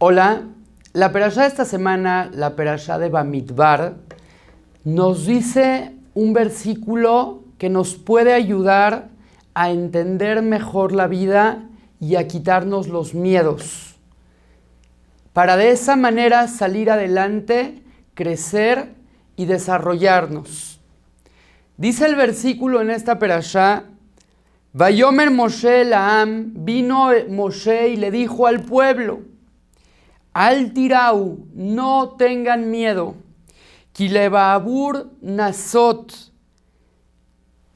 Hola, la perashá de esta semana, la perashá de Bamidbar, nos dice un versículo que nos puede ayudar a entender mejor la vida y a quitarnos los miedos, para de esa manera salir adelante, crecer y desarrollarnos. Dice el versículo en esta perashá: Vayomer Moshe Laam, vino Moshe y le dijo al pueblo: Al tirau, no tengan miedo. Kilebabur nasot,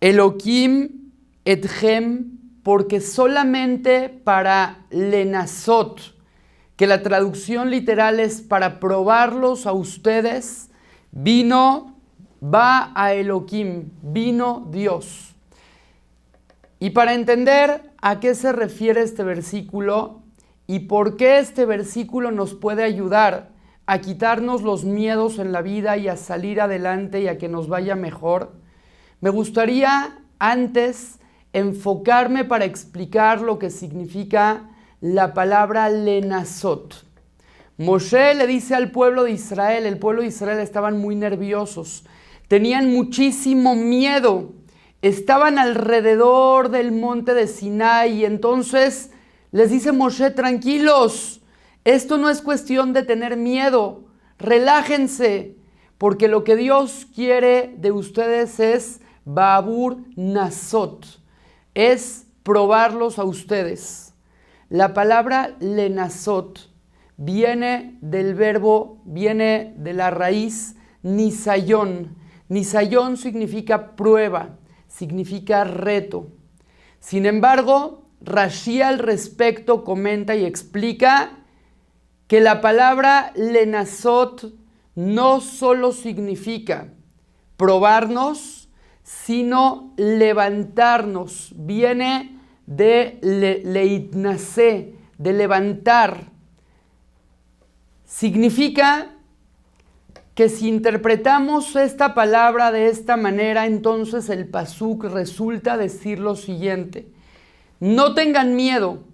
Elohim etchem, porque solamente para lenasot, que la traducción literal es para probarlos a ustedes, va a Elohim, vino Dios. Y para entender a qué se refiere este versículo y por qué este versículo nos puede ayudar a quitarnos los miedos en la vida y a salir adelante y a que nos vaya mejor, me gustaría antes enfocarme para explicar lo que significa la palabra lenasot. Moshe le dice al pueblo de Israel, el pueblo de Israel estaban muy nerviosos, tenían muchísimo miedo, estaban alrededor del monte de Sinai y entonces les dice Moshe: tranquilos, esto no es cuestión de tener miedo, relájense, porque lo que Dios quiere de ustedes es Babur Nasot, es probarlos a ustedes. La palabra lenasot viene de la raíz nisayón. Nisayón significa prueba, significa reto. Sin embargo, Rashi al respecto comenta y explica que la palabra lenasot no solo significa probarnos, sino levantarnos. Viene de leitnase, de levantar. Significa que si interpretamos esta palabra de esta manera, entonces el pasuk resulta decir lo siguiente: no tengan miedo,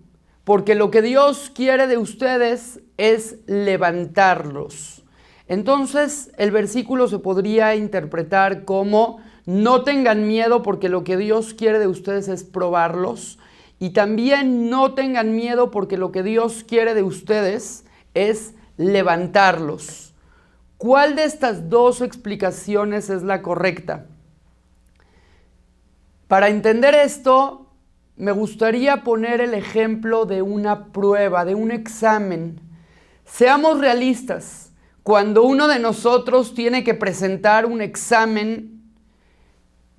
porque lo que Dios quiere de ustedes es levantarlos. Entonces el versículo se podría interpretar como: no tengan miedo, porque lo que Dios quiere de ustedes es probarlos. Y también no tengan miedo, porque lo que Dios quiere de ustedes es levantarlos. ¿Cuál de estas dos explicaciones es la correcta? Para entender esto, me gustaría poner el ejemplo de una prueba, de un examen. Seamos realistas. Cuando uno de nosotros tiene que presentar un examen,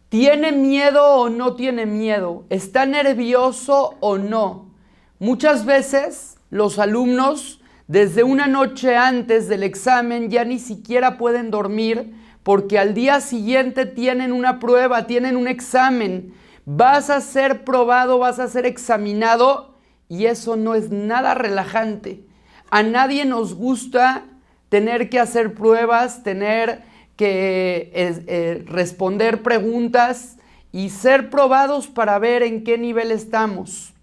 ¿tiene miedo o no tiene miedo? ¿Está nervioso o no? Muchas veces los alumnos, desde una noche antes del examen, ya ni siquiera pueden dormir porque al día siguiente tienen una prueba, tienen un examen. Vas a ser probado, vas a ser examinado y eso no es nada relajante. A nadie nos gusta tener que hacer pruebas, tener que responder preguntas y ser probados para ver en qué nivel estamos.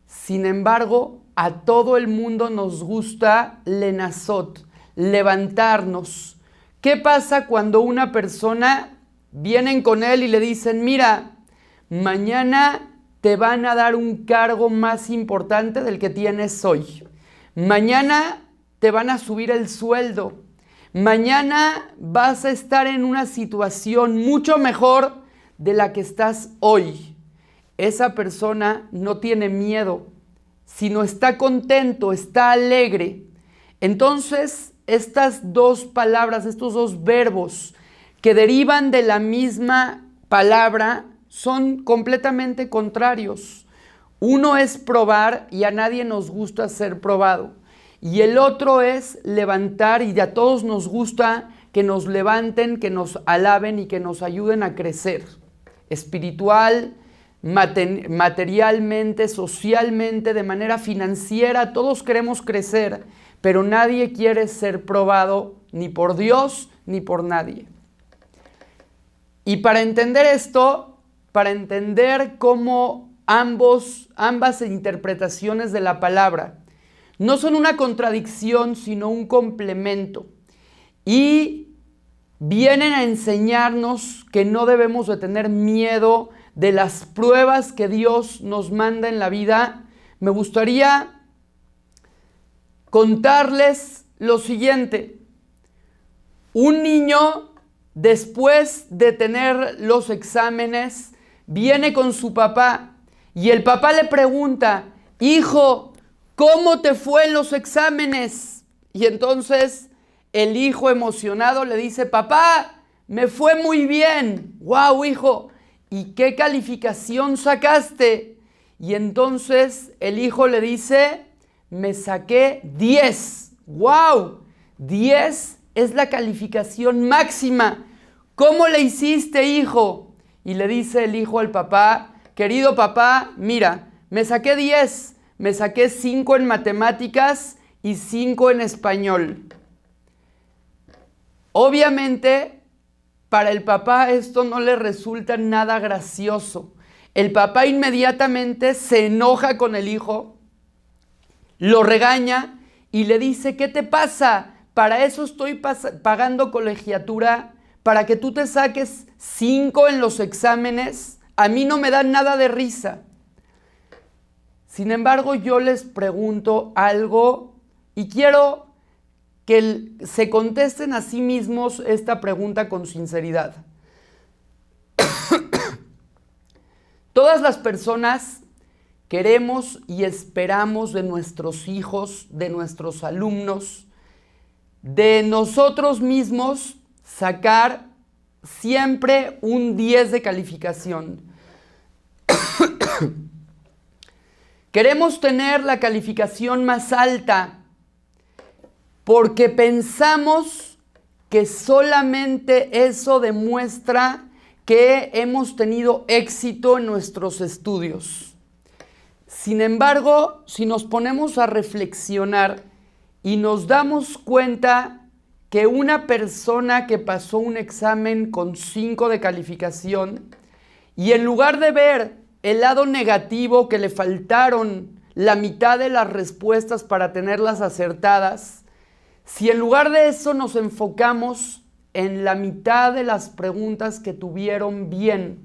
Sin embargo, a todo el mundo nos gusta lenasot, levantarnos. ¿Qué pasa cuando una persona vienen con él y le dicen: mira, mañana te van a dar un cargo más importante del que tienes hoy. Mañana te van a subir el sueldo. Mañana vas a estar en una situación mucho mejor de la que estás hoy. Esa persona no tiene miedo, sino está contento, está alegre. Entonces, estas dos palabras, estos dos verbos que derivan de la misma palabra, son completamente contrarios. Uno es probar y a nadie nos gusta ser probado. Y el otro es levantar y a todos nos gusta que nos levanten, que nos alaben y que nos ayuden a crecer. Espiritual, materialmente, socialmente, de manera financiera, todos queremos crecer, pero nadie quiere ser probado ni por Dios ni por nadie. Y para entender esto, para entender cómo ambas interpretaciones de la palabra no son una contradicción, sino un complemento. Y vienen a enseñarnos que no debemos de tener miedo de las pruebas que Dios nos manda en la vida. Me gustaría contarles lo siguiente. Un niño, después de tener los exámenes, viene con su papá y el papá le pregunta: hijo, ¿cómo te fue en los exámenes? Y entonces el hijo emocionado le dice: papá, me fue muy bien. ¡Wow, hijo! ¿Y qué calificación sacaste? Y entonces el hijo le dice: me saqué 10. ¡Wow! 10 es la calificación máxima. ¿Cómo le hiciste, hijo? Y le dice el hijo al papá: querido papá, mira, me saqué 10. Me saqué 5 en matemáticas y 5 en español. Obviamente, para el papá esto no le resulta nada gracioso. El papá inmediatamente se enoja con el hijo, lo regaña y le dice: ¿qué te pasa? Para eso estoy pagando colegiatura, para que tú te saques 5 en los exámenes. A mí no me da nada de risa. Sin embargo, yo les pregunto algo y quiero que se contesten a sí mismos esta pregunta con sinceridad. Todas las personas queremos y esperamos de nuestros hijos, de nuestros alumnos, de nosotros mismos, sacar siempre un 10 de calificación. Queremos tener la calificación más alta porque pensamos que solamente eso demuestra que hemos tenido éxito en nuestros estudios. Sin embargo, si nos ponemos a reflexionar y nos damos cuenta que una persona que pasó un examen con 5 de calificación y en lugar de ver el lado negativo, que le faltaron la mitad de las respuestas para tenerlas acertadas, si en lugar de eso nos enfocamos en la mitad de las preguntas que tuvieron bien,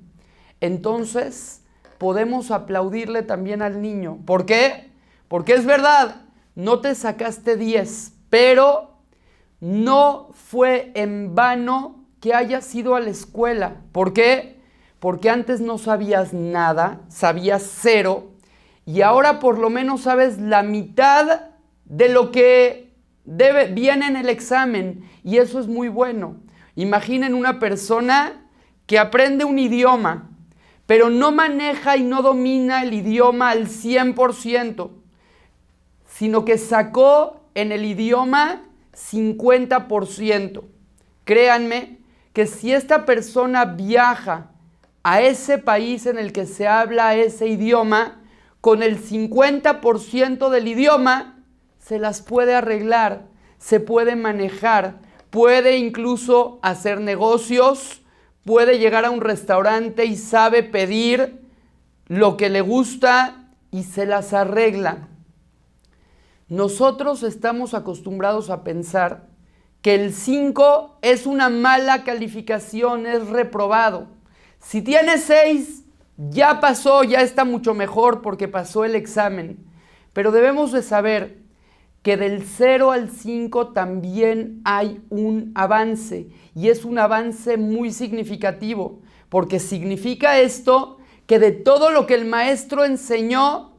entonces podemos aplaudirle también al niño. ¿Por qué? Porque es verdad, no te sacaste 10, pero no fue en vano que hayas ido a la escuela. ¿Por qué? Porque antes no sabías nada, sabías 0, y ahora por lo menos sabes la mitad de lo que viene en el examen, y eso es muy bueno. Imaginen una persona que aprende un idioma, pero no maneja y no domina el idioma al 100%, sino que sacó en el idioma 50%. Créanme que si esta persona viaja a ese país en el que se habla ese idioma, con el 50% del idioma se las puede arreglar, se puede manejar, puede incluso hacer negocios, puede llegar a un restaurante y sabe pedir lo que le gusta y se las arregla. Nosotros estamos acostumbrados a pensar que el 5 es una mala calificación, es reprobado. Si tiene 6, ya pasó, ya está mucho mejor porque pasó el examen. Pero debemos de saber que del 0 al 5 también hay un avance, y es un avance muy significativo, porque significa esto que de todo lo que el maestro enseñó,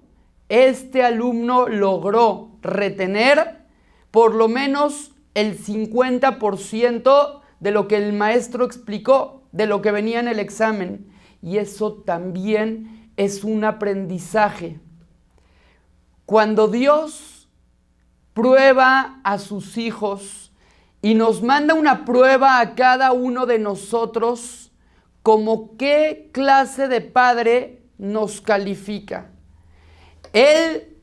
este alumno logró retener por lo menos el 50% de lo que el maestro explicó, de lo que venía en el examen. Y eso también es un aprendizaje. Cuando Dios prueba a sus hijos y nos manda una prueba a cada uno de nosotros, ¿como qué clase de padre nos califica? Él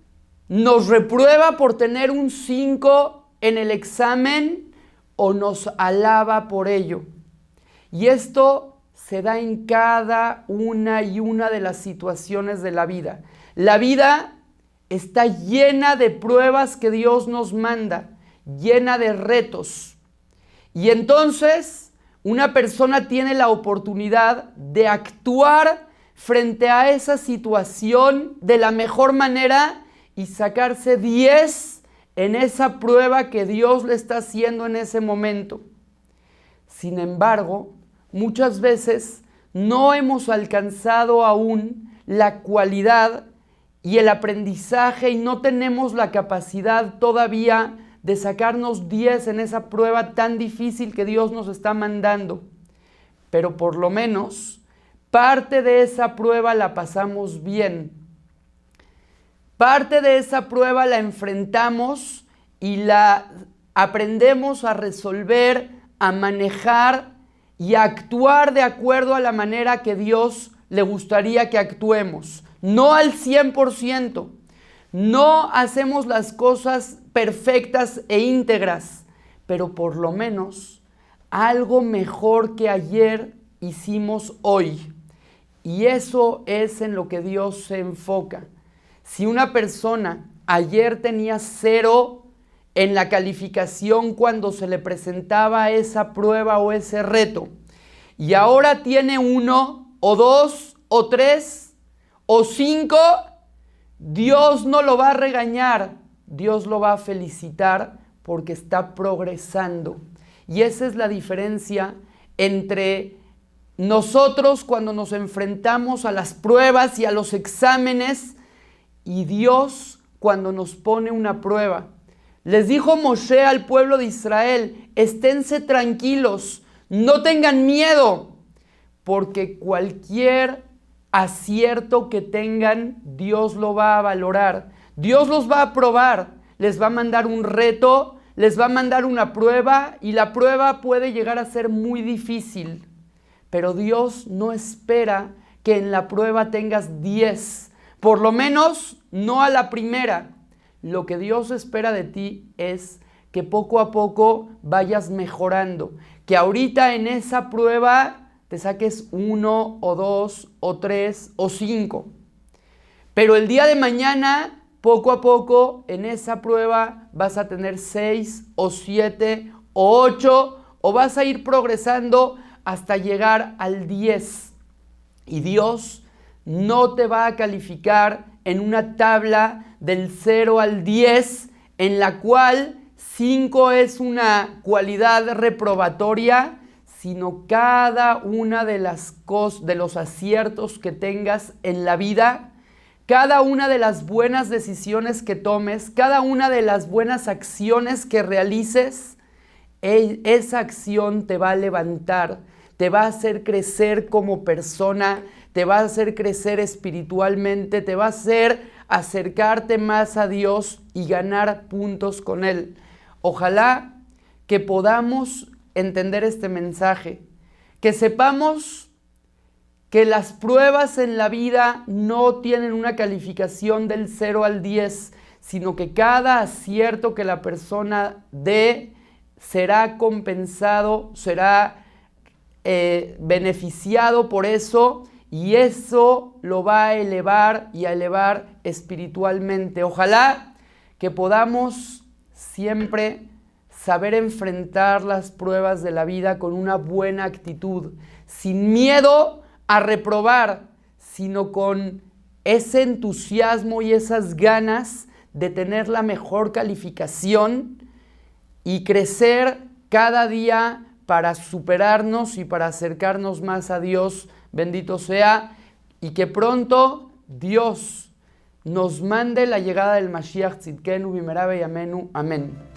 nos reprueba por tener un 5 en el examen o nos alaba por ello. Y esto se da en cada una y una de las situaciones de la vida. La vida está llena de pruebas que Dios nos manda, llena de retos. Y entonces una persona tiene la oportunidad de actuar frente a esa situación de la mejor manera y sacarse 10 en esa prueba que Dios le está haciendo en ese momento. Sin embargo, muchas veces no hemos alcanzado aún la cualidad y el aprendizaje y no tenemos la capacidad todavía de sacarnos 10 en esa prueba tan difícil que Dios nos está mandando. Pero por lo menos parte de esa prueba la pasamos bien. Parte de esa prueba la enfrentamos y la aprendemos a resolver, a manejar y a actuar de acuerdo a la manera que Dios le gustaría que actuemos. No al 100%. No hacemos las cosas perfectas e íntegras, pero por lo menos algo mejor que ayer hicimos hoy. Y eso es en lo que Dios se enfoca. Si una persona ayer tenía 0 en la calificación cuando se le presentaba esa prueba o ese reto, y ahora tiene 1 o 2 o 3 o 5, Dios no lo va a regañar, Dios lo va a felicitar porque está progresando. Y esa es la diferencia entre nosotros cuando nos enfrentamos a las pruebas y a los exámenes y Dios cuando nos pone una prueba. Les dijo Moshe al pueblo de Israel: esténse tranquilos, no tengan miedo, porque cualquier acierto que tengan, Dios lo va a valorar. Dios los va a probar, les va a mandar un reto, les va a mandar una prueba y la prueba puede llegar a ser muy difícil. Pero Dios no espera que en la prueba tengas 10, por lo menos no a la primera. Lo que Dios espera de ti es que poco a poco vayas mejorando, que ahorita en esa prueba te saques 1 o 2 o 3 o 5. Pero el día de mañana, poco a poco, en esa prueba vas a tener 6 o 7 o 8 o vas a ir progresando hasta llegar al 10. Y Dios no te va a calificar en una tabla del 0 al 10, en la cual 5 es una cualidad reprobatoria, sino cada una de de los aciertos que tengas en la vida, cada una de las buenas decisiones que tomes, cada una de las buenas acciones que realices, esa acción te va a levantar, te va a hacer crecer como persona, te va a hacer crecer espiritualmente, te va a hacer acercarte más a Dios y ganar puntos con Él. Ojalá que podamos entender este mensaje, que sepamos que las pruebas en la vida no tienen una calificación del 0 al 10, sino que cada acierto que la persona dé será compensado, será beneficiado por eso, y eso lo va a elevar y a elevar espiritualmente. Ojalá que podamos siempre saber enfrentar las pruebas de la vida con una buena actitud, sin miedo a reprobar, sino con ese entusiasmo y esas ganas de tener la mejor calificación y crecer cada día para superarnos y para acercarnos más a Dios. Bendito sea, y que pronto Dios nos mande la llegada del Mashiach Tzidkenu Bimera B'Yameinu. Amén.